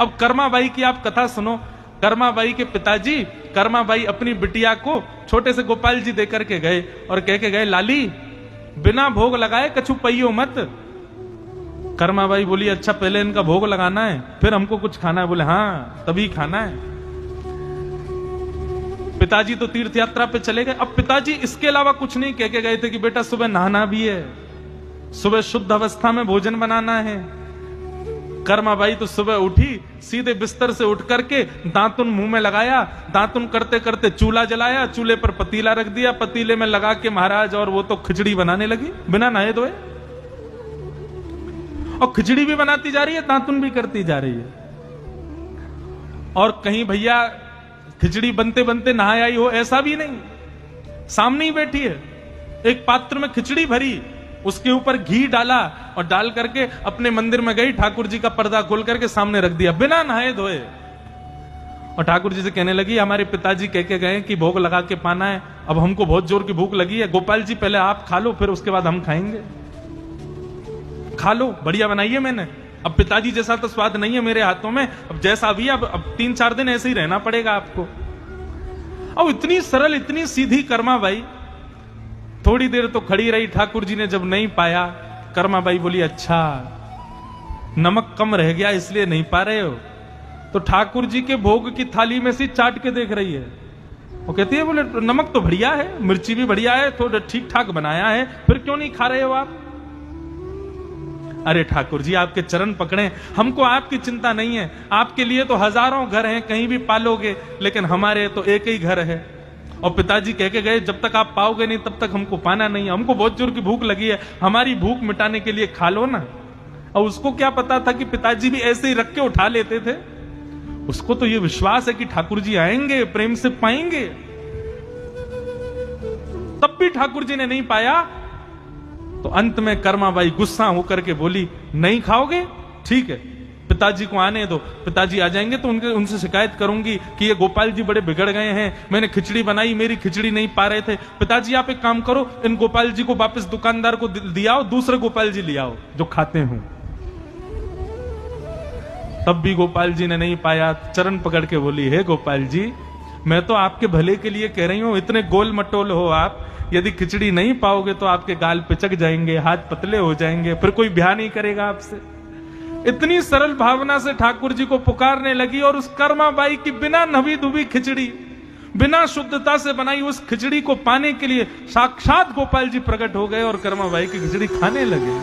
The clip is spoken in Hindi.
अब कर्माबाई की आप कथा सुनो। कर्माबाई के पिताजी कर्माबाई अपनी बिटिया को छोटे से गोपाल जी देकर के गए और कह के गए, लाली बिना भोग लगाए कछु पइयो मत। कर्माबाई बोली, अच्छा पहले इनका भोग लगाना है फिर हमको कुछ खाना है? बोले हाँ तभी खाना है। पिताजी तो तीर्थ यात्रा पे चले गए। अब पिताजी इसके अलावा कुछ नहीं कह के गए थे कि बेटा सुबह नहाना भी है, सुबह शुद्ध अवस्था में भोजन बनाना है। कर्माबाई तो सुबह उठी, सीधे बिस्तर से उठ करके दांतुन मुंह में लगाया, दांतुन करते करते चूल्हा जलाया, चूल्हे पर पतीला रख दिया, पतीले में लगा के महाराज और वो तो खिचड़ी बनाने लगी बिना नहाए धोए। और खिचड़ी भी बनाती जा रही है, दांतुन भी करती जा रही है। और कहीं भैया खिचड़ी बनते बनते नहाए आई हो, ऐसा भी नहीं, सामने ही बैठी है, एक पात्र में खिचड़ी भरी, उसके ऊपर घी डाला और डाल करके अपने मंदिर में गई, ठाकुर जी का पर्दा खोल करके सामने रख दिया बिना नहाए धोए। और ठाकुर जी से कहने लगी, हमारे पिताजी कह के गए कि भोग लगा के पाना है, अब हमको बहुत जोर की भूख लगी है, गोपाल जी पहले आप खा लो फिर उसके बाद हम खाएंगे। खा लो, बढ़िया बनाइए मैंने, अब पिताजी जैसा तो स्वाद नहीं है मेरे हाथों में, अब जैसा भी अब 3-4 दिन ऐसे ही रहना पड़ेगा आपको। अब इतनी सरल इतनी सीधी कर्माबाई थोड़ी देर तो खड़ी रही। ठाकुर जी ने जब नहीं पाया, कर्माबाई बोली, अच्छा नमक कम रह गया इसलिए नहीं पा रहे हो? तो ठाकुर जी के भोग की थाली में से चाट के देख रही है। वो कहती है, बोले नमक तो बढ़िया है, मिर्ची भी बढ़िया है, थोड़ा ठीक ठाक बनाया है, फिर क्यों नहीं खा रहे हो आप? अरे ठाकुर जी आपके चरण पकड़े, हमको आपकी चिंता नहीं है, आपके लिए तो हजारों घर हैं, कहीं भी पालोगे, लेकिन हमारे तो एक ही घर है। और पिताजी कह के गए, जब तक आप पाओगे नहीं तब तक हमको पाना नहीं है, हमको बहुत जोर की भूख लगी है, हमारी भूख मिटाने के लिए खा लो ना। और उसको क्या पता था कि पिताजी भी ऐसे ही रख के उठा लेते थे। उसको तो ये विश्वास है कि ठाकुर जी आएंगे, प्रेम से पाएंगे। तब भी ठाकुर जी ने नहीं पाया, तो अंत में कर्माबाई गुस्सा होकर के बोली, नहीं खाओगे ठीक है, पिताजी को आने दो, पिताजी आ जाएंगे तो उनसे शिकायत करूंगी कि ये गोपाल जी बड़े बिगड़ गए हैं, मैंने खिचड़ी बनाई, मेरी खिचड़ी नहीं पा रहे थे। पिताजी आप एक काम करो, इन गोपाल जी को वापस दुकानदार को दियाओ, दूसरे गोपाल जी ले आओ जो खाते हो। तब भी गोपाल जी ने नहीं पाया, चरण पकड़ के बोली, हे गोपाल जी मैं तो आपके भले के लिए कह रही हूं, इतने गोल मटोल हो आप, यदि खिचड़ी नहीं पाओगे तो आपके गाल पिचक जाएंगे, हाथ पतले हो जाएंगे, फिर कोई ब्याह नहीं करेगा आपसे। इतनी सरल भावना से ठाकुर जी को पुकारने लगी और उस कर्माबाई की बिना नभी धुबी खिचड़ी, बिना शुद्धता से बनाई उस खिचड़ी को पाने के लिए साक्षात गोपाल जी प्रकट हो गए और कर्माबाई की खिचड़ी खाने लगे।